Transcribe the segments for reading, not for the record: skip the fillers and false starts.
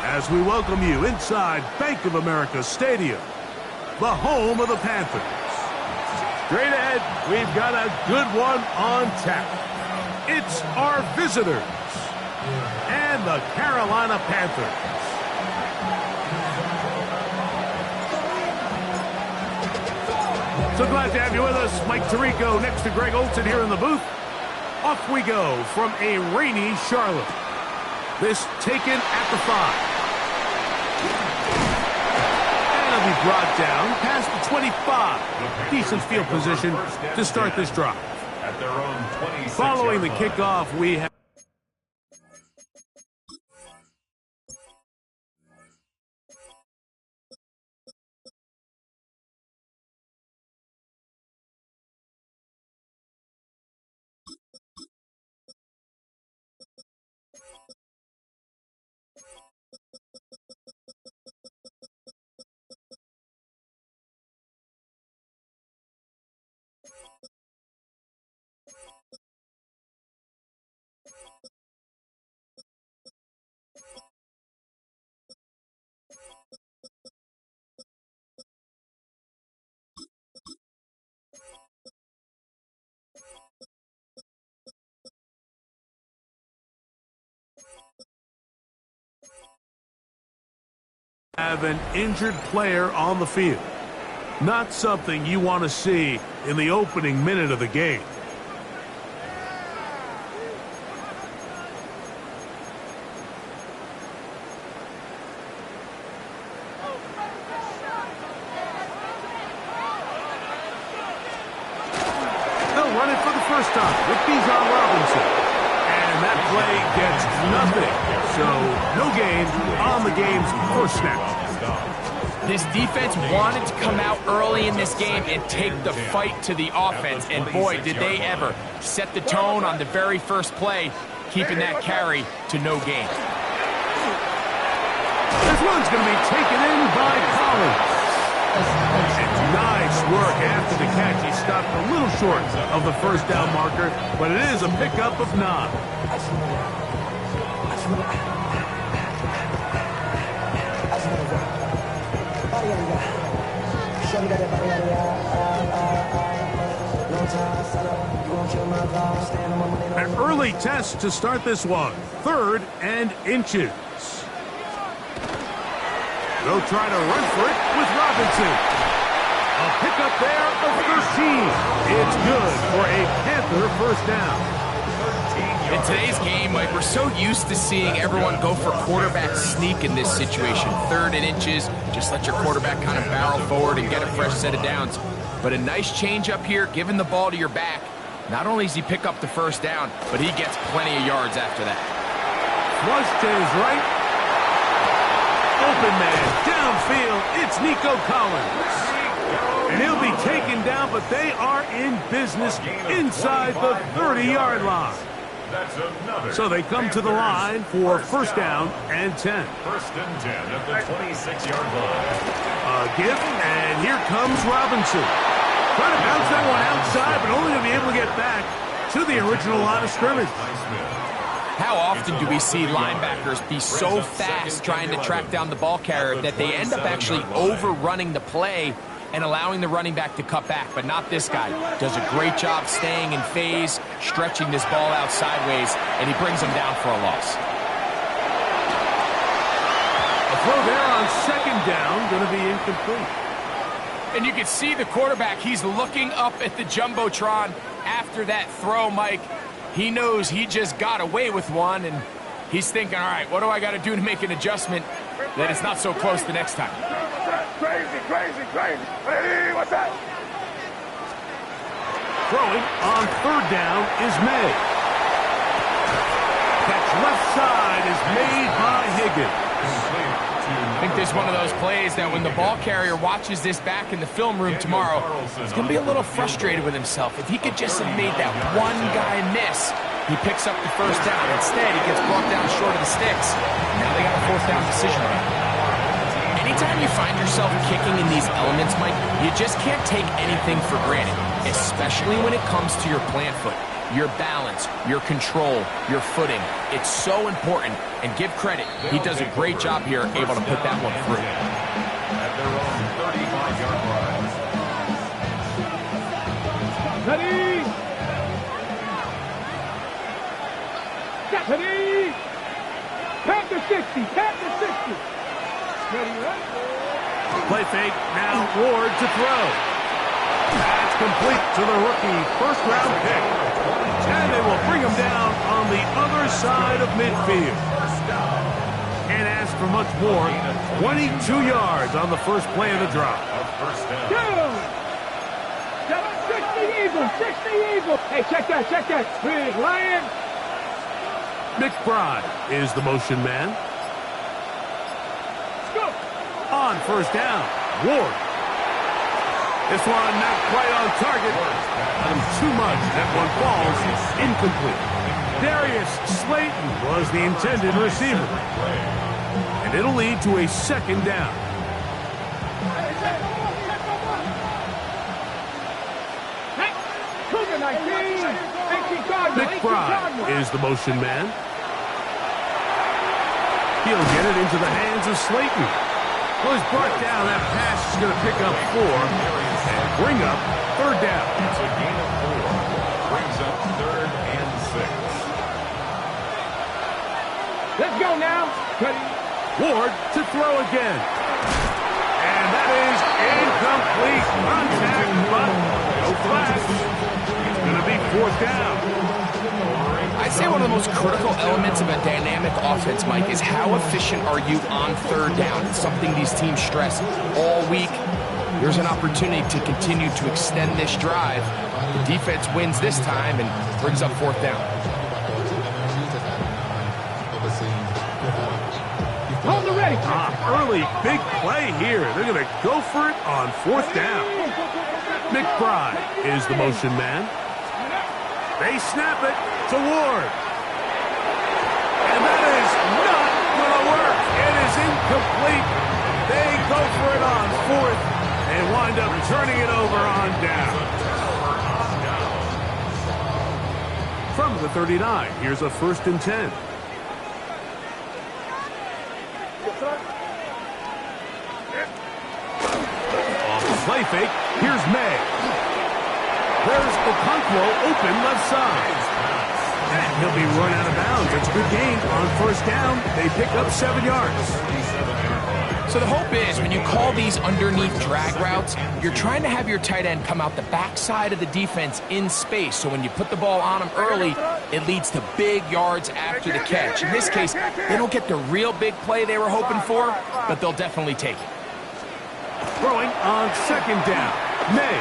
as we welcome you inside Bank of America Stadium, the home of the Panthers. Straight ahead, we've got a good one on tap. It's our visitors and the Carolina Panthers. So glad to have you with us. Mike Tirico next to Greg Olson here in the booth. Off we go from a rainy Charlotte. This taken at the 5. And it'll be brought down past the 25. Decent field position to start this drive. Following the kickoff, we have an injured player on the field. Not something you want to see in the opening minute of the game. They'll run it for the first time with Bijan Robinson. And that play gets nothing. So, no gain on the game's first snap. This defense wanted to come out early in this game and take the fight to the offense. And boy, did they ever set the tone on the very first play, keeping that carry to no gain. This one's going to be taken in by Collins. And nice work after the catch. He stopped a little short of the first down marker, but it is a pickup of 9. An early test to start this one. 3rd and inches. They'll try to run for it with Robinson. A pickup there of 13. It's good for a Panther first down. In today's game, Mike, we're so used to seeing everyone go for quarterback sneak in this situation. 3rd and inches, just let your quarterback kind of barrel forward and get a fresh set of downs. But a nice change up here, giving the ball to your back. Not only does he pick up the first down, but he gets plenty of yards after that. Flush to his right. Open man, downfield, it's Nico Collins. And he'll be taken down, but they are in business inside the 30-yard line. So they come to the line for first down and 10. First and 10 at the 26-yard line. A give, and here comes Robinson. Trying to bounce that one outside, but only to be able to get back to the original line of scrimmage. How often do we see linebackers be so fast trying to track down the ball carrier that they end up actually overrunning the play and allowing the running back to cut back? But not this guy. Does a great job staying in phase, stretching this ball out sideways, and he brings him down for a loss. A throw there on second down, going to be incomplete. And you can see the quarterback, he's looking up at the Jumbotron after that throw, Mike. He knows he just got away with one, and he's thinking, all right, what do I got to do to make an adjustment that it's not so close the next time? Crazy. Hey, what's that? Throwing on 3rd down is May. Catch left side is made by Higgins. I think this is one of those plays that when the ball carrier watches this back in the film room tomorrow, he's going to be a little frustrated with himself. If he could just have made that one guy miss, he picks up the first down. Instead, he gets brought down short of the sticks. Now they got a 4th down decision to make. Anytime you find yourself kicking in these elements, Mike, you just can't take anything for granted, especially when it comes to your plant foot. your balance, your control, your footing. It's so important, and give credit. He does a great job here, able to put that one through. At their own 35-yard line. Ready! Ready! Tap to 60! Tap to 60! Ready, right? Play fake, now Ward to throw. That's complete to the rookie first-round pick. And they will bring him down on the other side of midfield. Can't ask for much more. 22 yards on the first play of the drop. First down. Go! 60 Eagles! 60 Eagles! Hey, check that! Big Lion! McBride is the motion man. Go! On first down, Ward. This one not quite on target. Too much. That one falls incomplete. Darius Slayton was the intended receiver. And it'll lead to a second down. McBride is the motion man. He'll get it into the hands of Slayton. Well, he's brought down. That pass is going to pick up 4 and bring up third down. It's a gain of 4. Brings up 3rd and 6. Let's go now. Ward to throw again. And that is incomplete. Contact, but no flash. It's going to be 4th down. I'd say one of the most critical elements of a dynamic offense, Mike, is how efficient are you on third down? It's something these teams stress all week. Here's an opportunity to continue to extend this drive. The defense wins this time and brings up 4th down. Hold the ready. Early big play here. They're going to go for it on 4th down. McBride is the motion man. They snap it to Ward. And that is not going to work. It is incomplete. They go for it on 4th and wind up turning it over on down. From the 39, here's a 1st and 10. Off the play fake, here's May. There's Okonkwo open left side. And he'll be run out of bounds. It's a good gain on 1st down. They pick up 7 yards. So the hope is when you call these underneath drag routes, you're trying to have your tight end come out the backside of the defense in space. So when you put the ball on him early, it leads to big yards after the catch. In this case, they don't get the real big play they were hoping for, but they'll definitely take it. Throwing on 2nd down. May.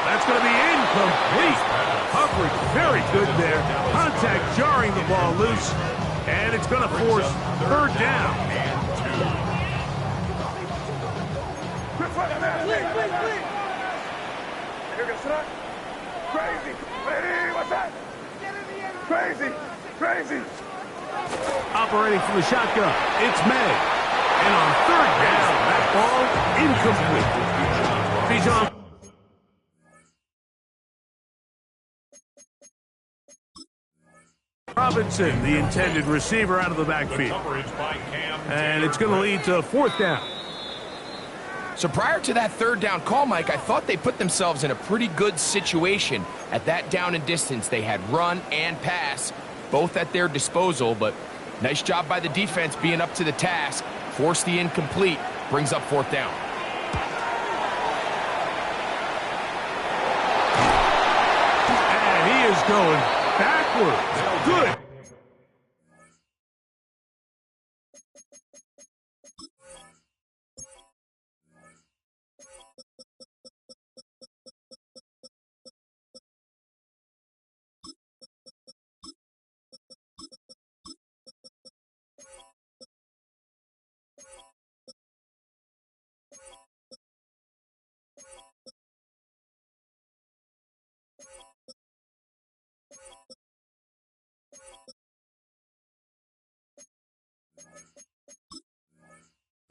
That's going to be incomplete. Coverage very good there. Contact jarring the ball loose. And it's going to force 3rd down. Crazy. Hey, what's that? Crazy. Operating from the shotgun, it's May. And on 3rd down, that ball incomplete. Bijan. Robinson, the intended receiver, out of the backfield. And it's going to lead to 4th down. So prior to that 3rd down call, Mike, I thought they put themselves in a pretty good situation. At that down and distance, they had run and pass, both at their disposal, but nice job by the defense being up to the task. Force the incomplete, brings up 4th down. And he is going backwards. Good.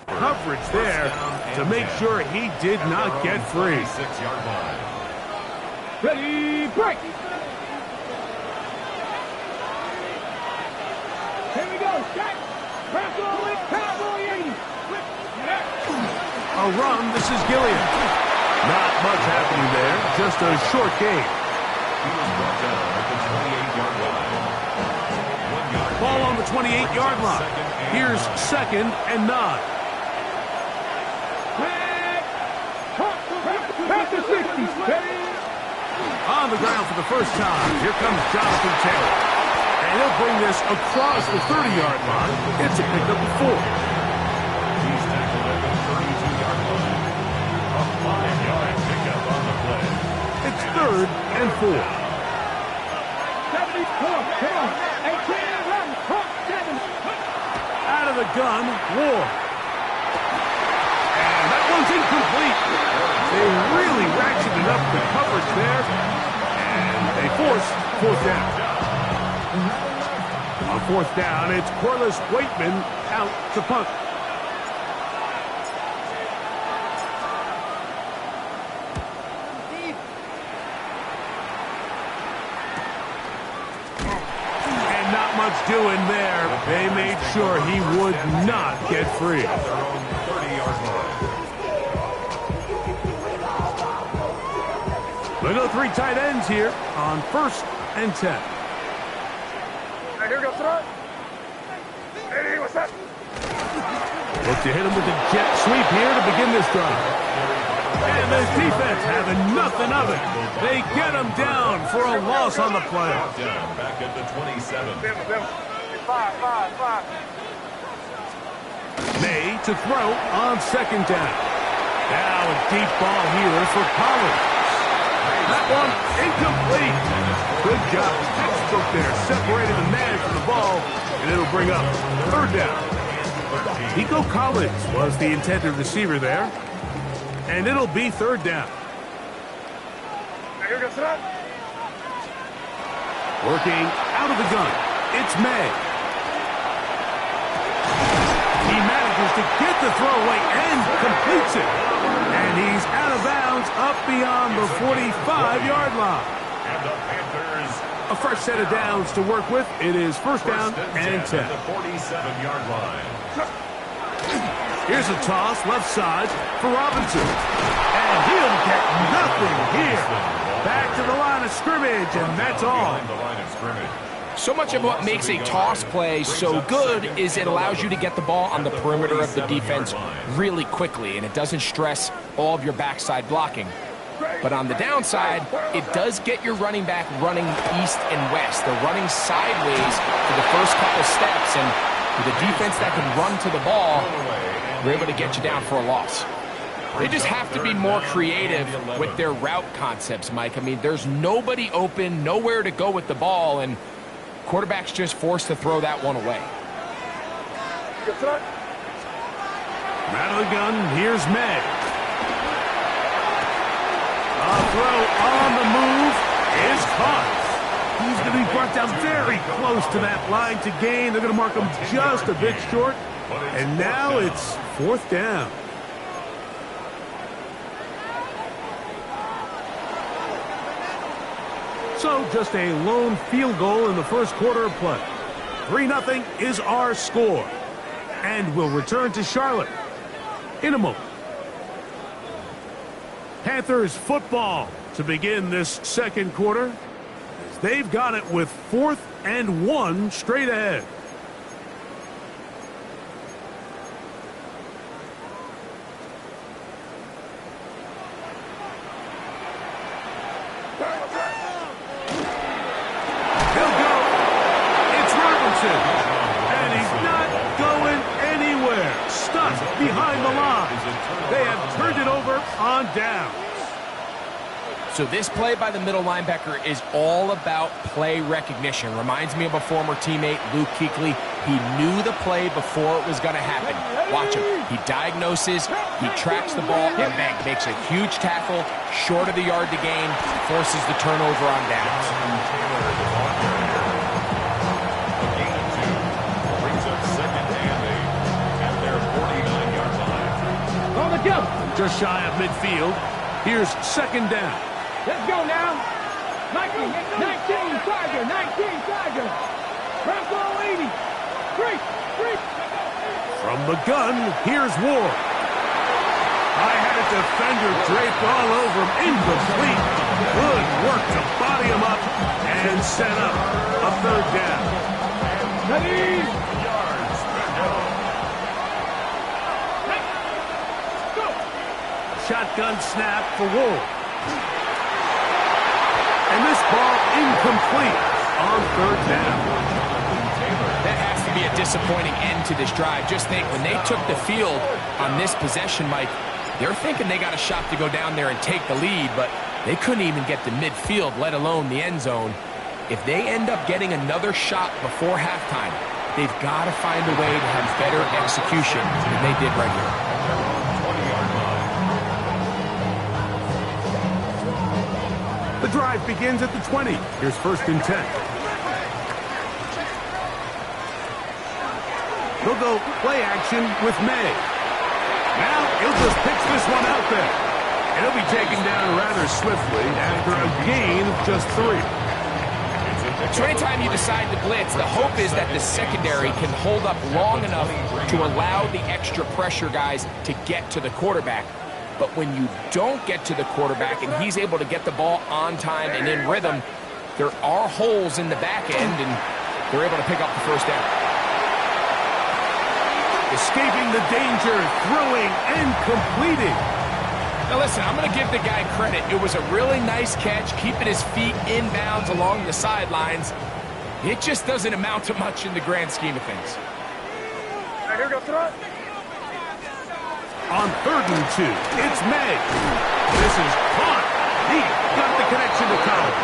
Coverage there to make sure he did not get free. 6-yard line. Ready, break. a run. This is Gilliam. Not much happening there. Just a short game. He was brought down at the 28-yard line. 1 yard. Ball on the 28-yard line. Here's 2nd and 9. Back to 60. On the ground for the first time. Here comes Jonathan Taylor. And he'll bring this across the 30-yard line. It's a pickup of 4. He's tackled at the 32-yard line. A 5-yard pickup on the play. It's 3rd and 4. 70. Come on. 18. Run. 7. Out of the gun, Ward. And that one's incomplete. They really ratcheted up the coverage there. And they force 4th down. On 4th down, it's Corliss Waitman out to punt. And not much doing there. They made sure he would not get free. At their own 30-yard line. They go 3 tight ends here on 1st and 10. Here we go, throw. Hey, what's that? Look to hit him with the jet sweep here to begin this drive. And this defense having nothing of it. They get him down for a loss on the play. Down back at the 27. Five. May to throw on 2nd down. Now a deep ball here for Collins. That one incomplete. Good job. Textbook there. Separated the man from the ball, and it'll bring up 3rd down. Nico Collins was the intended receiver there, and it'll be 3rd down. Working out of the gun. It's May. He manages to get the throwaway and completes it. And he's out of bounds up beyond the 45-yard line. And the Panthers. A fresh set of downs to work with. It is 1st down and 10. At the 47-yard line. Here's a toss left side for Robinson. And he'll get nothing here. Back to the line of scrimmage, and that's all. Behind the line of scrimmage. So much of what makes a toss play so good is it allows you to get the ball on the perimeter of the defense really quickly, and it doesn't stress all of your backside blocking. But on the downside, it does get your running back running east and west. They're running sideways for the first couple steps, and with a defense that can run to the ball, they're able to get you down for a loss. They just have to be more creative with their route concepts, Mike. I mean, there's nobody open, nowhere to go with the ball, and quarterback's just forced to throw that one away. Out of the gun, here's May. A throw on the move is caught. He's going to be brought down very close to that line to gain. They're going to mark him just a bit short. And now it's 4th down. So just a lone field goal in the first quarter of play. 3-0 is our score. And we'll return to Charlotte in a moment. Panthers football to begin this 2nd quarter. They've got it with 4th and 1 straight ahead. And he's not going anywhere. Stuck behind the line. They have turned it over on downs. So this play by the middle linebacker is all about play recognition. Reminds me of a former teammate, Luke Kuechly. He knew the play before it was going to happen. Watch him. He diagnoses, he tracks the ball, and bang, makes a huge tackle, short of the yard to gain, forces the turnover on downs. Just shy of midfield. Here's 2nd down. Let's go now. 19 Tiger. Bronco 80. Three. From the gun, here's Ward. I had a defender draped all over him. Incomplete. Good work to body him up and set up a third down. Ready? Shotgun snap for Wolf. And this ball incomplete on third down. That has to be a disappointing end to this drive. Just think, when they took the field on this possession, Mike, they're thinking they got a shot to go down there and take the lead, but they couldn't even get to midfield, let alone the end zone. If they end up getting another shot before halftime, they've got to find a way to have better execution than they did right here. The drive begins at the 20. Here's 1st and 10. He'll go play action with May. Now he'll just pitch this one out there. And he'll be taken down rather swiftly after a gain of just 3. So anytime you decide to blitz, the hope is that the secondary can hold up long enough to allow the extra pressure guys to get to the quarterback. But when you don't get to the quarterback and he's able to get the ball on time and in rhythm, there are holes in the back end, and they're able to pick up the first down. Escaping the danger, throwing and completing. Now listen, I'm going to give the guy credit. It was a really nice catch, keeping his feet inbounds along the sidelines. It just doesn't amount to much in the grand scheme of things. Now here we go, throw it. On 3rd and 2, it's May. This is caught. He got the connection to Collins.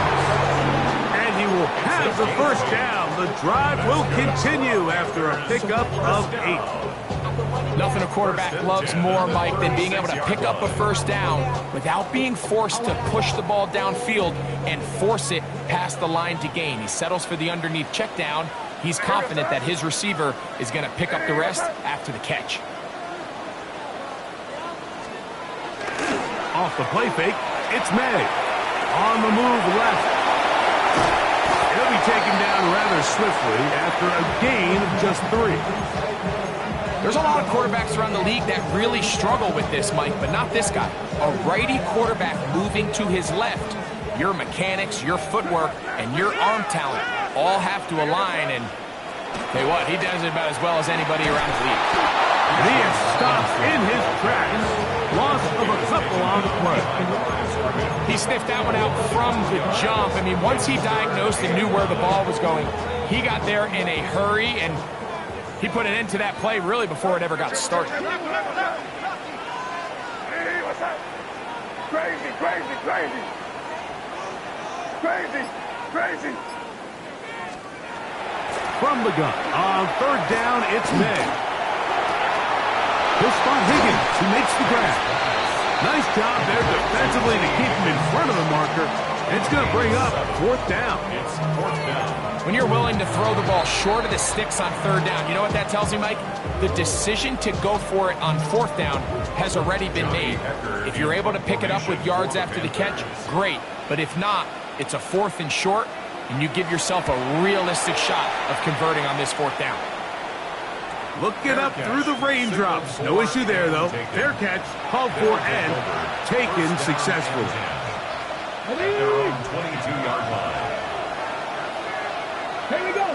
And he will have the first down. The drive will continue after a pickup of 8. Nothing a quarterback loves more, Mike, than being able to pick up a first down without being forced to push the ball downfield and force it past the line to gain. He settles for the underneath check down. He's confident that his receiver is going to pick up the rest after the catch. Off the play fake, it's May. On the move left. He'll be taken down rather swiftly after a gain of just 3. There's a lot of quarterbacks around the league that really struggle with this, Mike, but not this guy. A righty quarterback moving to his left. Your mechanics, your footwork, and your arm talent all have to align, and tell you what, he does it about as well as anybody around the league. And he is stopped in his tracks. Loss of a couple on the play. He sniffed that one out from the jump. I mean, once he diagnosed and knew where the ball was going, he got there in a hurry, and he put an end to that play really before it ever got started. Hey, what's up? Crazy, crazy, crazy. Crazy, crazy. From the gun, on 3rd down, it's May. He'll spot Higgins, who makes the grab. Nice job there defensively to keep him in front of the marker. It's going to bring up 4th down. It's 4th down. When you're willing to throw the ball short of the sticks on 3rd down, you know what that tells me, Mike? The decision to go for it on 4th down has already been made. If you're able to pick it up with yards after the catch, great. But if not, it's a 4th and short, and you give yourself a realistic shot of converting on this 4th down. Look it up through the raindrops. No issue there, though. Fair catch, called for, and taken successfully. At their own 22-yard line. Here we go.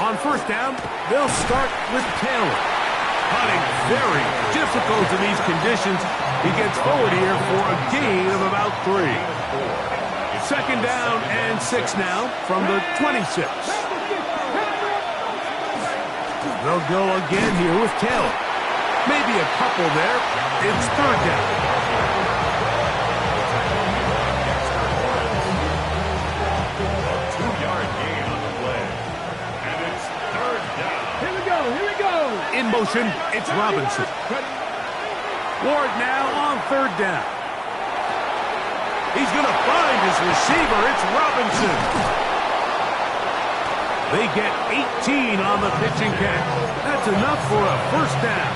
On 1st down, they'll start with Taylor. Putting very difficult in these conditions. He gets forward here for a gain of about 3. 2nd down and 6 now from the 26. They'll go again here with Taylor. Maybe a couple there. It's 3rd down. A 2-yard gain on the play. And it's 3rd down. Here we go, here we go. In motion, it's Robinson. Ward now on 3rd down. He's going to find his receiver. It's Robinson. They get 18 on the pitch and catch. That's enough for a 1st down.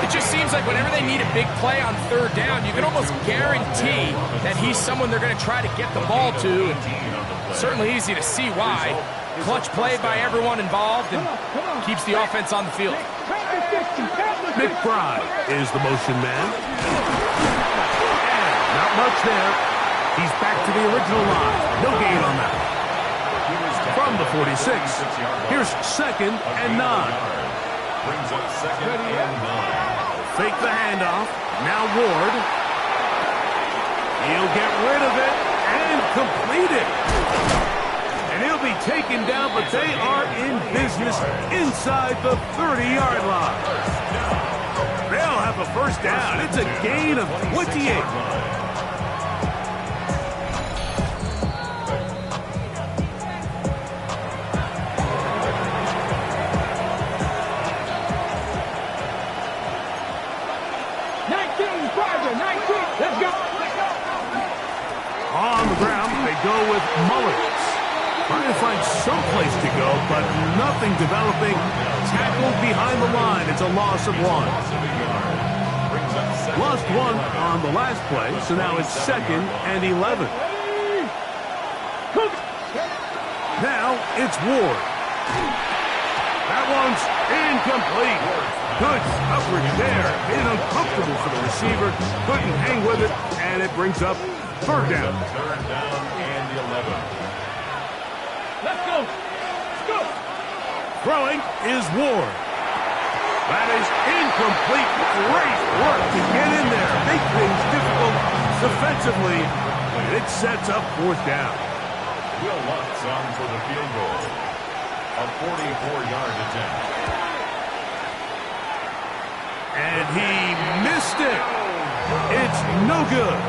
It just seems like whenever they need a big play on 3rd down, you can almost guarantee that he's someone they're going to try to get the ball to. And certainly easy to see why. Clutch play by everyone involved and keeps the offense on the field. Practice McBride is the motion man. And not much there. He's back to the original line. No gain on that. From the 46, here's 2nd and 9. Brings up 2nd and 9. Fake the handoff. Now Ward. He'll get rid of it and complete it. And he'll be taken down, but they are in business inside the 30-yard line. They'll have a first down. It's a gain of 28. On the ground, they go with Mullins. Trying to find some place to go, but nothing developing. Tackled behind the line. It's a loss of 1. Lost 1 on the last play, so now it's 2nd and 11. Now it's Ward. That one's incomplete. Good coverage there. Made it uncomfortable for the receiver. Couldn't hang with it, and it brings up 3rd down. 3rd down and 11. Let's go. Let's go. Throwing is Ward. That is incomplete. Great work to get in there. Make things difficult defensively. It sets up 4th down. Will Lutz on for the field goal. A 44-yard attempt. And he missed it. It's no good.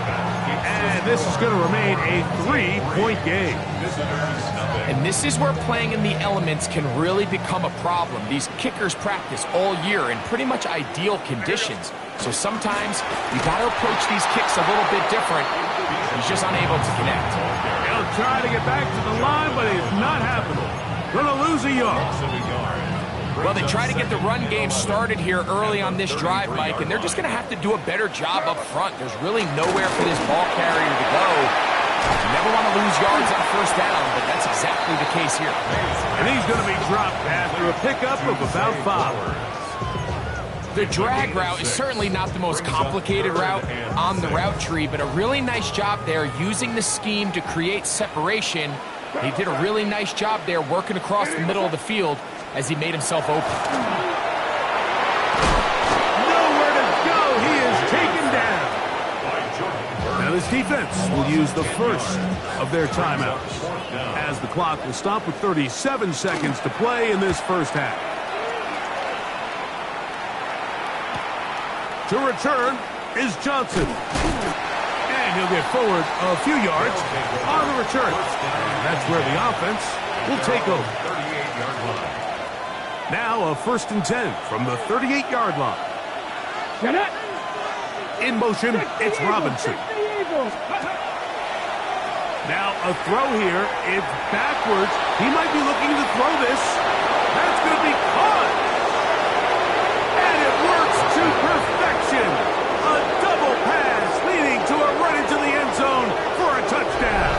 And this is going to remain a 3-point game. And this is where playing in the elements can really become a problem. These kickers practice all year in pretty much ideal conditions. So sometimes you got to approach these kicks a little bit different. He's just unable to connect. He'll try to get back to the line, but it's not happening. Going to lose a yard. Well, they try to get the run game started here early on this drive, Mike, and they're just going to have to do a better job up front. There's really nowhere for this ball carrier to go. You never want to lose yards on 1st down, but that's exactly the case here. And he's going to be dropped after a pickup of about 5. The drag route is certainly not the most complicated route on the route tree, but a really nice job there using the scheme to create separation. He did a really nice job there working across the middle of the field as he made himself open. Nowhere to go. He is taken down. Now this defense will use the first of their timeouts as the clock will stop with 37 seconds to play in this 1st half. To return is Johnson. And he'll get forward a few yards on the return. That's where the offense will take over. Now a 1st and 10 from the 38-yard line. In motion, it's Robinson. Now a throw here. It's backwards. He might be looking to throw this. That's going to be caught. And it works to perfection. A double pass leading to a run into the end zone for a touchdown.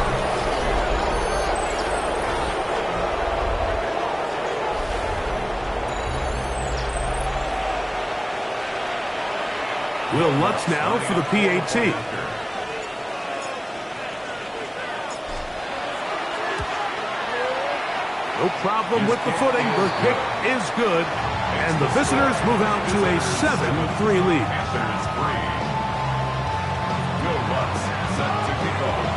Will Lutz now for the PAT. No problem with the footing. The kick is good. And the visitors move out to a 7-3 lead. Will Lutz set to kick off.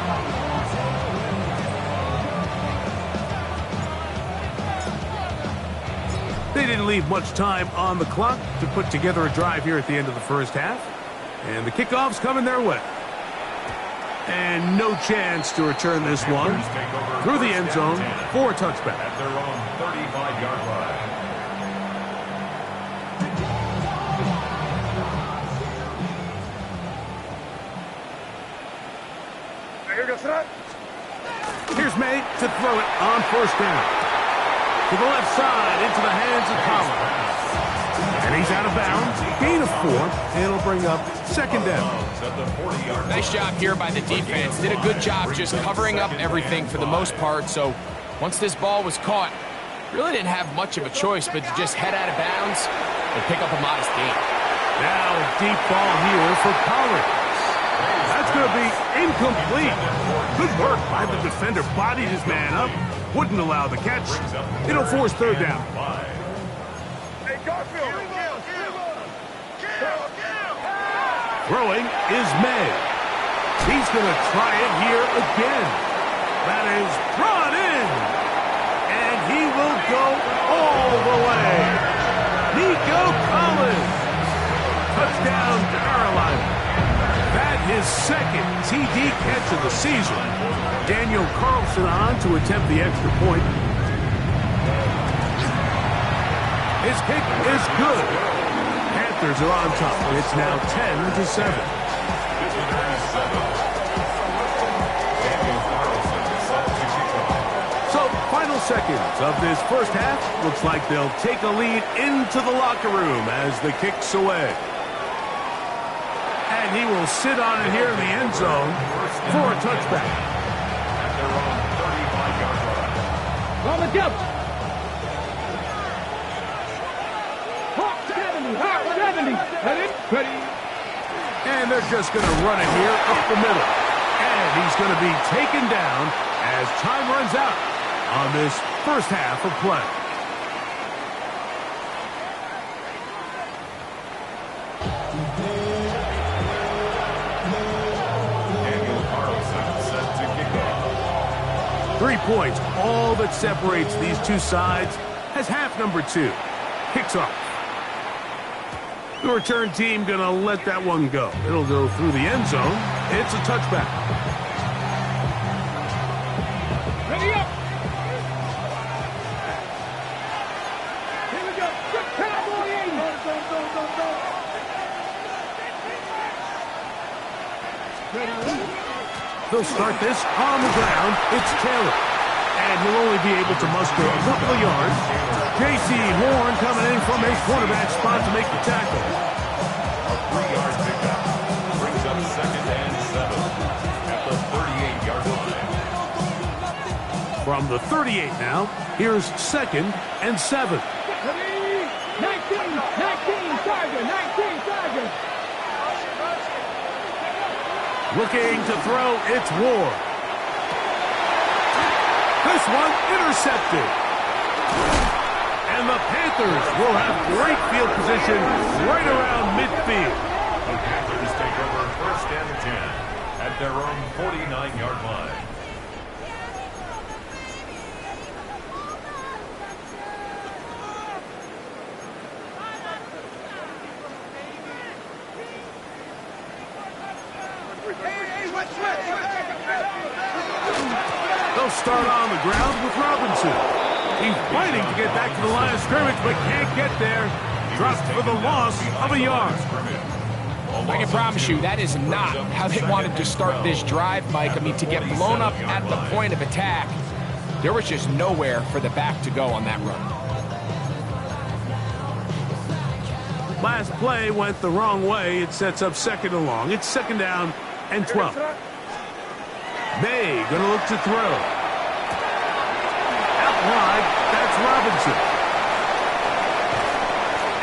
They didn't leave much time on the clock to put together a drive here at the end of the 1st half. And the kickoff's coming their way. And no chance to return this one through the end zone for a touchback. At their own 35-yard line. Here's May to throw it on 1st down. To the left side, into the hands of Collins. And he's out of bounds. Gain of 4. It'll bring up 2nd down. Nice job here by the defense. Did a good job just covering up everything for the most part. So once this ball was caught, Really didn't have much of a choice but to just head out of bounds and pick up a modest gain. Now deep ball here for Collins. That's going to be incomplete. Good work by the defender. Bodied his man up. Wouldn't allow the catch. It'll force third down. Throwing is May. He's going to try it here again. That is brought in. And he will go all the way. Nico Collins. Touchdown, Carolina. That his second TD catch of the season. Daniel Carlson on to attempt the extra point. His kick is good. Panthers are on top. It's now 10-7. So, final seconds of this first half. Looks like they'll take a lead into the locker room as the kick's away. And he will sit on it here in the end zone for a touchback. At their own 35-yard line. On the jump. Hawk 70. Hawk 70. Ready. And they're just going to run it here up the middle. And he's going to be taken down as time runs out on this first half of play. Daniel Carlson set to kick off. 3 points, all that separates these two sides, has half number 2. Kicks off. The return team going to let that one go. It'll go through the end zone. It's a touchback. Ready up. Here we go. Good cowboy 80. They'll start this on the ground. It's Taylor. And he'll only be able to muster a couple of yards. J.C. Horn coming in from a cornerback spot to make the tackle. A 3-yard pickup brings up 2nd and 7 at the 38-yard line. From the 38 now, here's 2nd and 7. Ready. 19. Tiger. 19. Tiger. Looking to throw, it's Ward. This one intercepted. And the Panthers will have great field position right around midfield. The Panthers take over 1st and 10 at their own 49-yard line. They'll start on the ground with Robinson. He's fighting to get back to the line of scrimmage, but can't get there. Dropped for the loss of a yard. I can promise you that is not how they wanted to start this drive, Mike. I mean, to get blown up at the point of attack, there was just nowhere for the back to go on that run. Last play went the wrong way. It sets up 2nd and long. It's 2nd down and 12. May going to look to throw. Out wide, that's Robinson.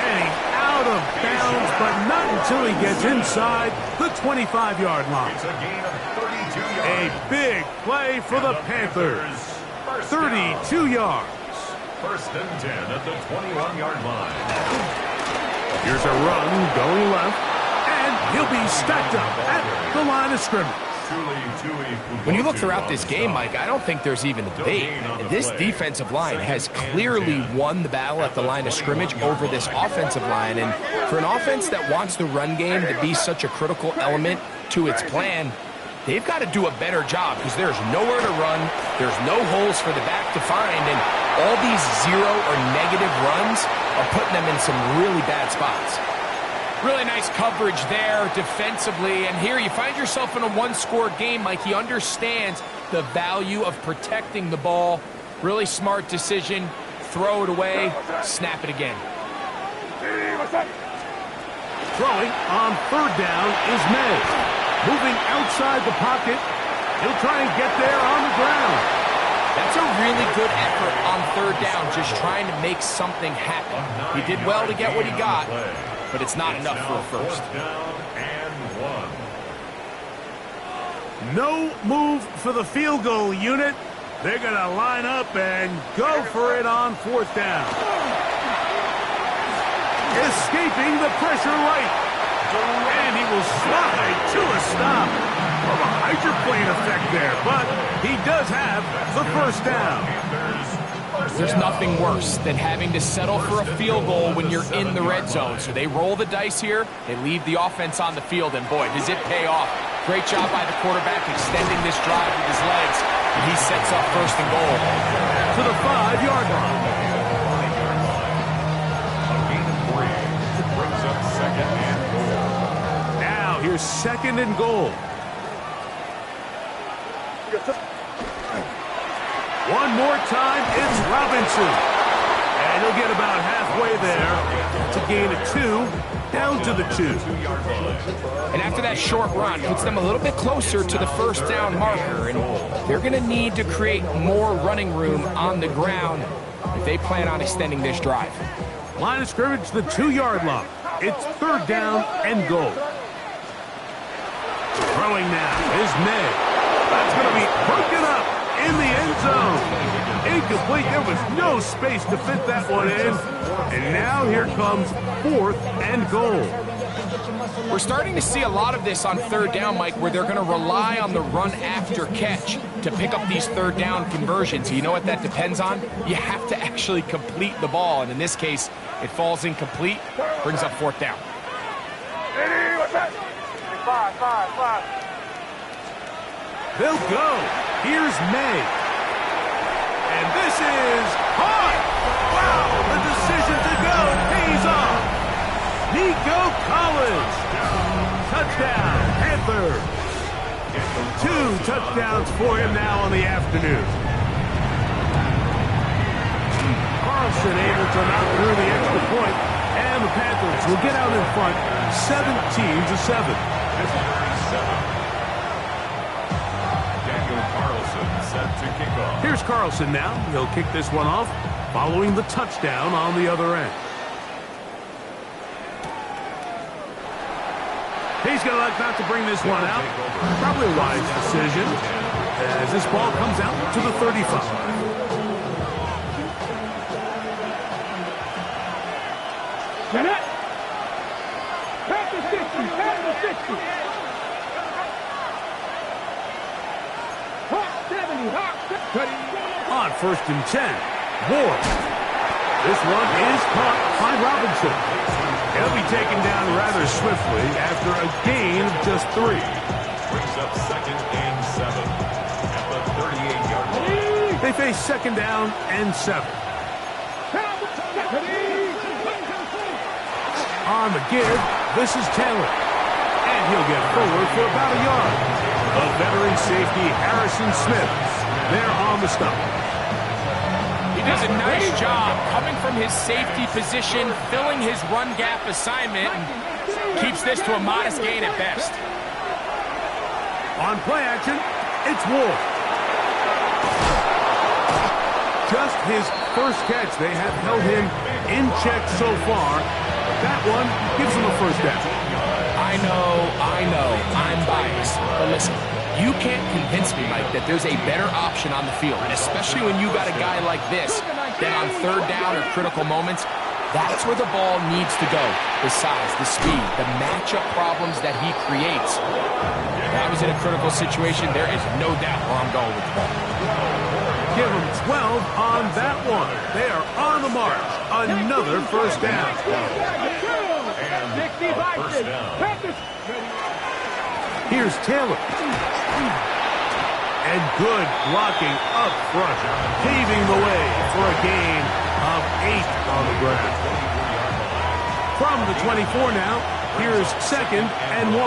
And he's out of bounds, but not until he gets inside the 25-yard line. It's a gain of 32 yards. A big play for the Panthers. 32 yards. 1st and 10 at the 21-yard line. Here's a run going left, and he'll be stacked up at the line of scrimmage. When you look throughout this game, Mike, I don't think there's even a debate. This defensive line has clearly won the battle at the line of scrimmage over this offensive line. And for an offense that wants the run game to be such a critical element to its plan, they've got to do a better job because there's nowhere to run. There's no holes for the back to find. And all these 0 or negative runs are putting them in some really bad spots. Really nice coverage there defensively. And here you find yourself in a one-score game, Mike. He understands the value of protecting the ball. Really smart decision. Throw it away. Snap it again. Throwing on 3rd down is May. Moving outside the pocket. He'll try and get there on the ground. That's a really good effort on third down, just trying to make something happen. He did well to get what he got, but it's not enough for a first. No move for the field goal unit. They're going to line up and go for it on fourth down. Escaping the pressure right. And he will slide to a stop. Well, a hydroplane effect there, but he does have the first down. There's nothing worse than having to settle for a field goal when you're in the red zone. So they roll the dice here. They leave the offense on the field, and boy, does it pay off. Great job by the quarterback extending this drive with his legs. And he sets up first and goal. To the 5-yard line. A gain of 3. Brings up second and goal. Now here's second and goal. One more time, it's Robinson. And he'll get about halfway there. It's a gain of 2, down to the 2. And after that short run, puts them a little bit closer to the first down marker. And they're going to need to create more running room on the ground if they plan on extending this drive. Line of scrimmage, the 2-yard line. It's third down and goal. Throwing now is May. That's going to be broken up in the end zone. Incomplete. There was no space to fit that one in. And now here comes fourth and goal. We're starting to see a lot of this on third down, Mike, where they're going to rely on the run after catch to pick up these third down conversions. You know what that depends on? You have to actually complete the ball. And in this case, it falls incomplete, brings up fourth down. Five. They'll go. Here's May. And this is hot. Wow, the decision to go pays off. Nico Collins. Touchdown, Panthers. 2 touchdowns for him now on the afternoon. Carlson able to knock through the extra point, and the Panthers will get out in front 17-7. Here's Carlson now. He'll kick this one off following the touchdown on the other end. He's going to like not to bring this one out. Probably a wise decision as this ball comes out to the 35. Pass the 60. On first and 10, Ward. This one is caught by Robinson. He'll be taken down rather swiftly after a gain of just 3. Brings up second and 7 at the 38-yard line. They face second down and 7. On the give, this is Taylor. And he'll get forward for about a yard. A veteran safety, Harrison Smith, there on the stop. He does a nice job coming from his safety position, filling his run gap assignment, and keeps this to a modest gain at best. On play action, it's Ward. Just his first catch. They have held him in check so far. That one gives him a first down. I know, I'm biased. But listen, you can't convince me, Mike, that there's a better option on the field, and especially when you got a guy like this, that on third down or critical moments, that's where the ball needs to go. The size, the speed, the matchup problems that he creates. If I was in a critical situation, there is no doubt where I'm going with the ball. Give him 12 on that one. They are on the march. Another first down. First down. Here's Taylor. And good blocking up front, paving the way for a gain of 8 on the ground. From the 24 now, here's second and 1.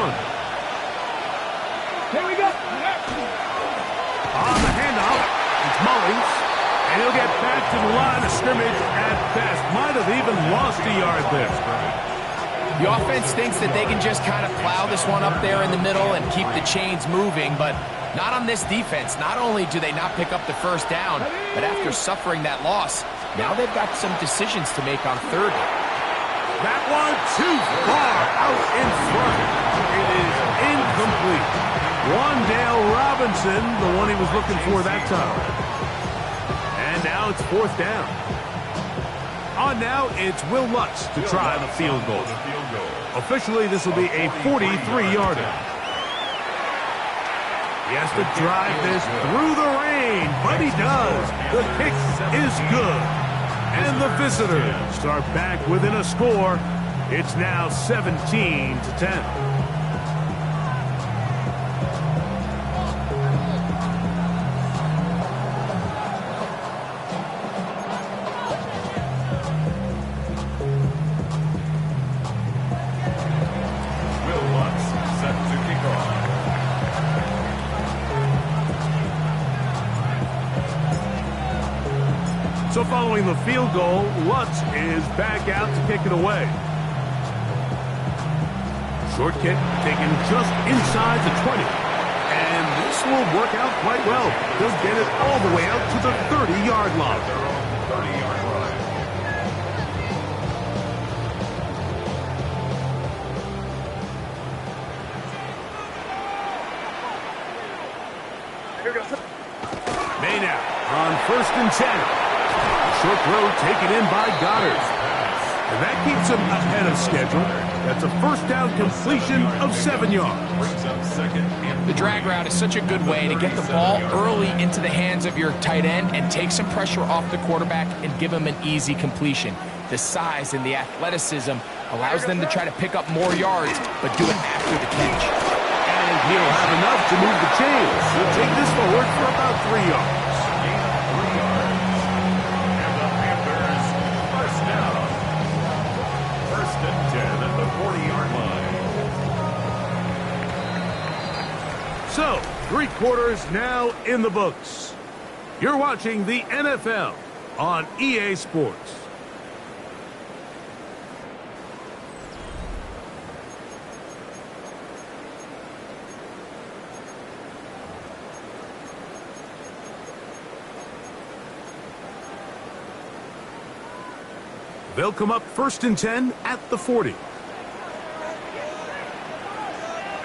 Here we go. On the handoff, it's Mullins. And he'll get back to the line of scrimmage at best. Might have even lost a yard there. The offense thinks that they can just kind of plow this one up there in the middle and keep the chains moving, but Not on this defense. Not only do they not pick up the first down, but after suffering that loss, now they've got some decisions to make on third. That one too far out in front. It is incomplete. Wandale Robinson, the one he was looking for that time. And now it's fourth down. On now, it's Will Lutz to try the field goal. Officially, this will be a 43-yarder. He has to drive this through the rain, but he does. The kick is good. And the visitors are back within a score. It's now 17-10. So following the field goal, Lutz is back out to kick it away. Short kick taken just inside the 20. And this will work out quite well. They'll get it all the way out to the 30-yard line. 30-yard line. May now on 1st and 10. Short throw taken in by Goddard. And that keeps him ahead of schedule. That's a first down completion of 7 yards. The drag route is such a good way to get the ball early into the hands of your tight end and take some pressure off the quarterback and give him an easy completion. The size and the athleticism allows them to try to pick up more yards, but do it after the catch. And he'll have enough to move the chains. He'll take this forward for about 3 yards. So, 3 quarters now in the books. You're watching the NFL on EA Sports. They'll come up 1st and 10 at the 40.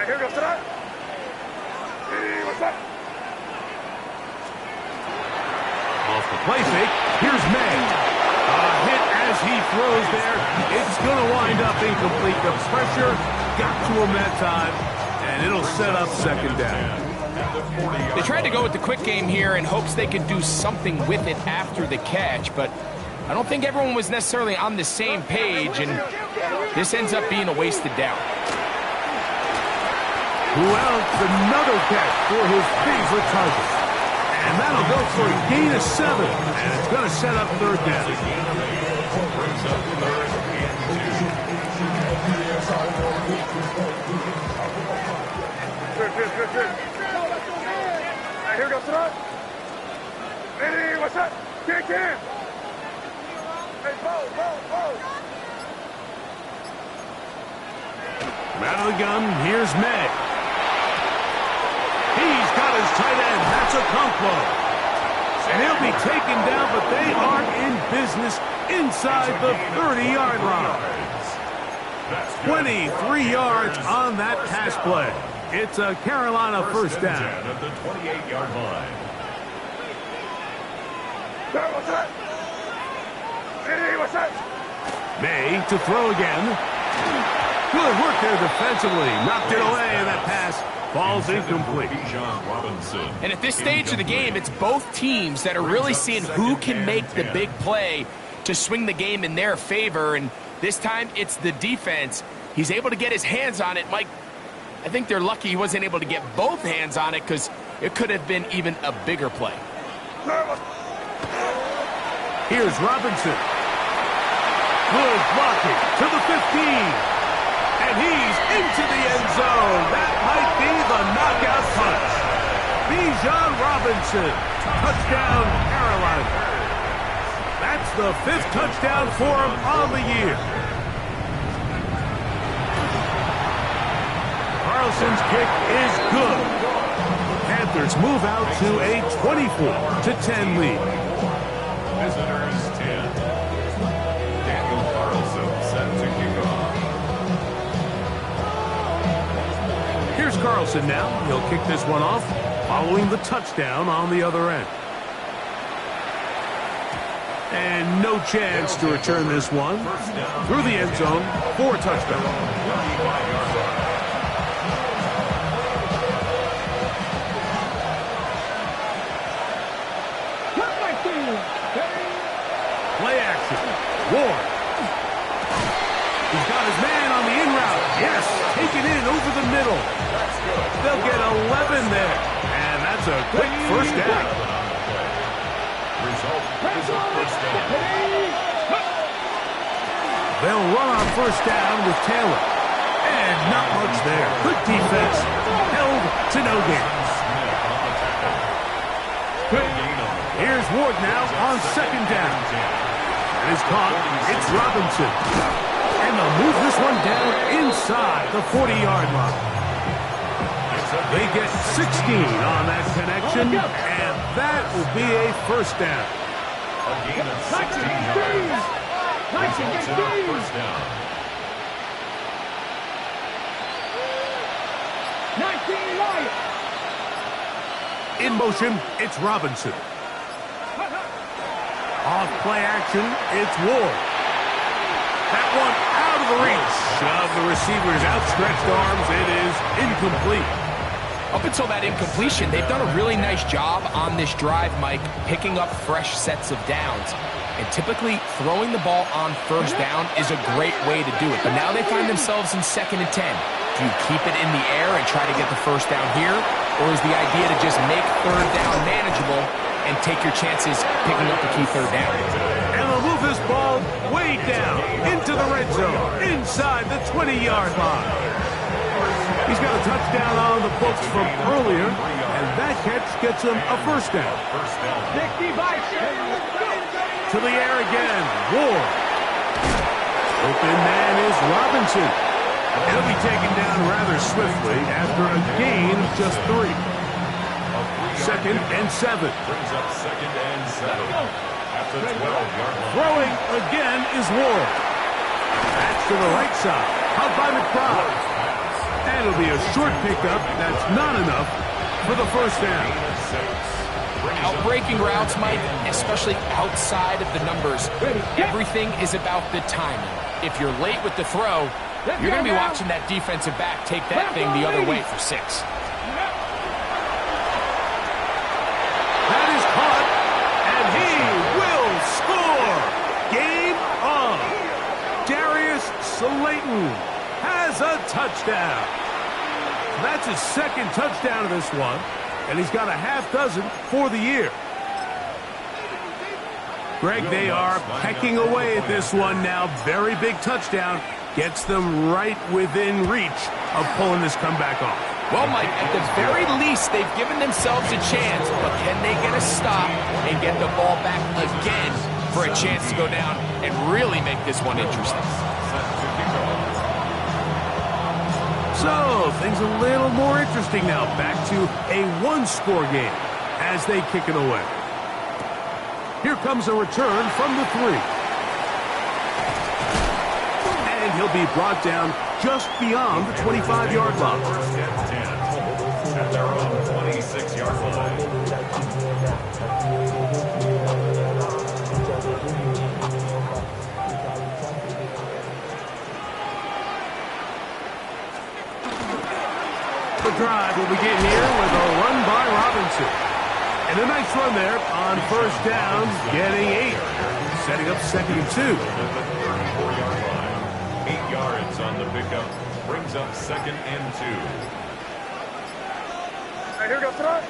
Here goes tonight. Off the play fake, here's May. A hit as he throws there. It's going to wind up incomplete. The pressure got to him that time, and it'll set up 2nd down. They tried to go with the quick game here in hopes they could do something with it after the catch, but I don't think everyone was necessarily on the same page, and this ends up being a wasted down. Well, another catch for his favorite target. And that'll go for a gain of 7. And it's going to set up 3rd down. Here goes tonight. Hey, what's up? Kick in. Hey, Bo. Out of the gun, here's May. He's got his tight end. That's a Conquo. And he'll be taken down, but they are in business inside the 30-yard line. 23 yards on that pass play. It's a Carolina first down. At the 28-yard line. What's that? Hey, what's that? May to throw again. Good work there defensively. Knocked it away, and that pass falls incomplete. And at this stage of the game, it's both teams that are really seeing who can make the big play to swing the game in their favor. And this time, it's the defense. He's able to get his hands on it. Mike, I think they're lucky he wasn't able to get both hands on it because it could have been even a bigger play. Here's Robinson. Good blocking to the 15. And he's into the end zone. That might be the knockout punch. Bijan Robinson. Touchdown, Carolina. That's the 5th touchdown for him on the year. Carlson's kick is good. Panthers move out to a 24-10 lead. Visitors 10. Daniel Carlson set to kick off. Here's Carlson now. He'll kick this one off, following the touchdown on the other end. And no chance to return this one through the end zone for a touchdown. Play action. Ward. He's got his man on the in route. Yes, taken in over the middle. They'll get 11 there. And that's a quick first down. Result is a first down. They'll run on first down with Taylor. And not much there. Good defense. Held to no gain. Here's Ward now on second down. And is caught. It's Robinson. And they'll move this one down inside the 40-yard line. They get 16 on that connection, and that will be a first down. A gain of 16 yards. Results in a first down. 19 Lions. In motion, it's Robinson. Off play action, it's Ward. That one out of the reach of the receiver's outstretched arms. It is incomplete. Up until that incompletion, they've done a really nice job on this drive, Mike, picking up fresh sets of downs. And typically, throwing the ball on first down is a great way to do it. But now they find themselves in 2nd and 10. Do you keep it in the air and try to get the first down here? Or is the idea to just make third down manageable and take your chances picking up the key third down? And they'll move this ball way down into the red zone, inside the 20-yard line. He's got a touchdown on the books from earlier, and that catch gets him a first down. To the air again, Ward. Open man is Robinson. He'll be taken down rather swiftly after a gain of just 3. 2nd and 7. Brings up 2nd and 7. At the 12-yard line. Throwing again is Ward. That's to the right side. Caught by McBride. And it'll be a short pickup. That's not enough for the first down. Outbreaking routes, Mike, especially outside of the numbers, everything is about the timing. If you're late with the throw, you're going to be watching that defensive back take that thing the other way for 6. That is caught, and he will score. Game on. Darius Slayton has a touchdown. That's his 2nd touchdown of this one, and he's got a half dozen for the year. Greg, they are pecking away at this one now. Very big touchdown. Gets them right within reach of pulling this comeback off. Well, Mike, at the very least, they've given themselves a chance, but can they get a stop and get the ball back again for a chance to go down and really make this one interesting? So, things a little more interesting now. Back to a one-score game as they kick it away. Here comes a return from the 3. And he'll be brought down just beyond the 25-yard line. First and 10 at their own 26-yard line. The drive will begin here with a run by Robinson. And a nice run there on first down, getting 8. Setting up 2nd and 2. 34-yard line. 8 yards on the pickup. Brings up 2nd and 2. Right, here we go, throw.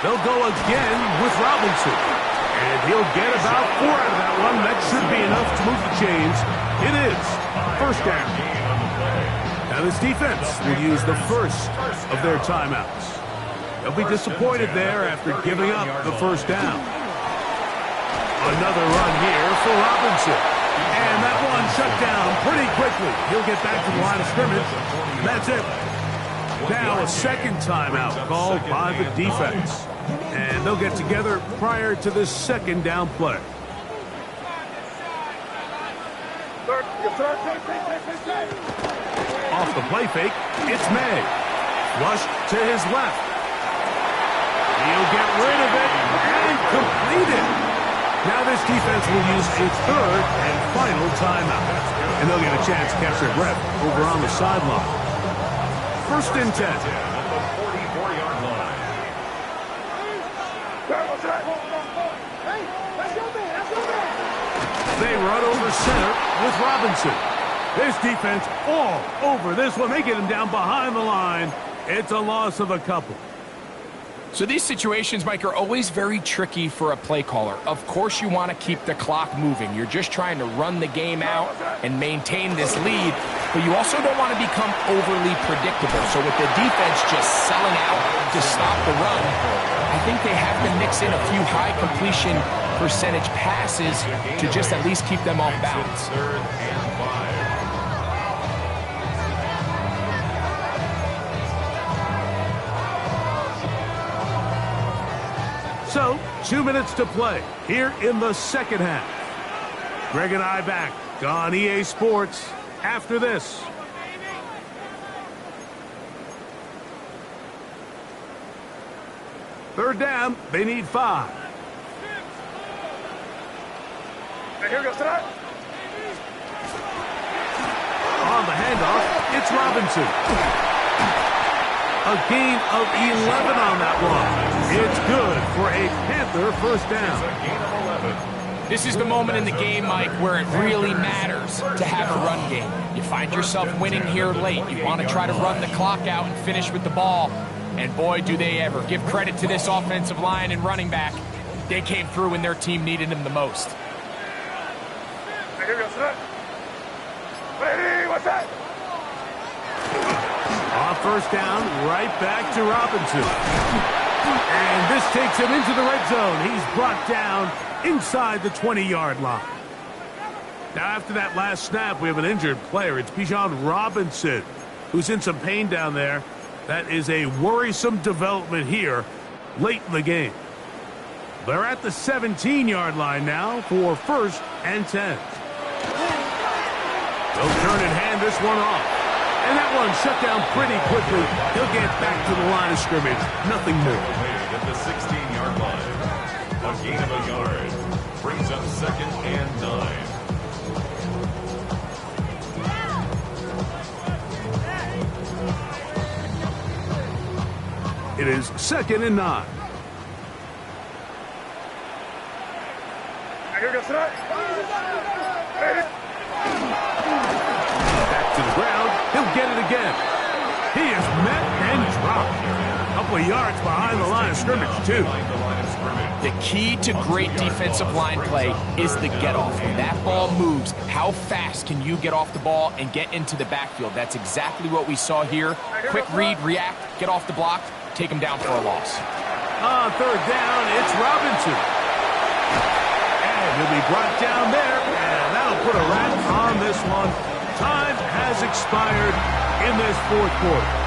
They'll go again with Robinson. And he'll get about 4 out of that one. That should be enough to move the chains. It is first down. Now this defense will use the first of their timeouts. They'll be disappointed there after giving up the first down. Another run here for Robinson. And that one shut down pretty quickly. He'll get back to the line of scrimmage. And that's it. Now a second timeout called by the defense. And they'll get together prior to this second down play. Off the play fake, it's May. Flush to his left. He'll get rid of it and complete it. Now this defense will use a third and final timeout. And they'll get a chance to catch their breath over on the sideline. First and 10. At the 44-yard line. They run over center with Robinson. This defense all over this one. They get him down behind the line. It's a loss of a couple. So these situations, Mike, are always very tricky for a play caller. Of course you want to keep the clock moving. You're just trying to run the game out and maintain this lead, but you also don't want to become overly predictable. So with the defense just selling out to stop the run, I think they have to mix in a few high completion percentage passes to just at least keep them off balance. Third and 5. So, 2 minutes to play here in the second half. Greg and I back on EA Sports after this. Third down, they need 5. Here goes that. On the handoff, it's Robinson. A gain of 11 on that one. It's good for a Panther first down. A gain of 11. This is the moment in the game, Mike, where it really matters to have a run game. You find yourself winning here late. You want to try to run the clock out and finish with the ball. And boy, do they ever. Give credit to this offensive line and running back. They came through when their team needed them the most. Here goes that. Hey, what's that? On first down, right back to Robinson. And this takes him into the red zone. He's brought down inside the 20-yard line. Now, after that last snap, we have an injured player. It's Bijan Robinson, who's in some pain down there. That is a worrisome development here late in the game. They're at the 17-yard line now for first and 10. They'll turn and hand this one off. And that one shut down pretty quickly. He'll get back to the line of scrimmage. Nothing more. At the 16-yard line. A gain of a yard. Brings up second and 9. It is second and 9. Here goes that. Back to the ground. He'll get it again. He is met and dropped. A couple of yards behind the line of scrimmage, too. The key to great defensive line play is the get-off. When that ball moves, how fast can you get off the ball and get into the backfield? That's exactly what we saw here. Quick read, react, get off the block, take him down for a loss. On third down, it's Robinson. And he'll be brought down there, and that'll put a wrap on this one. Time has expired in this fourth quarter.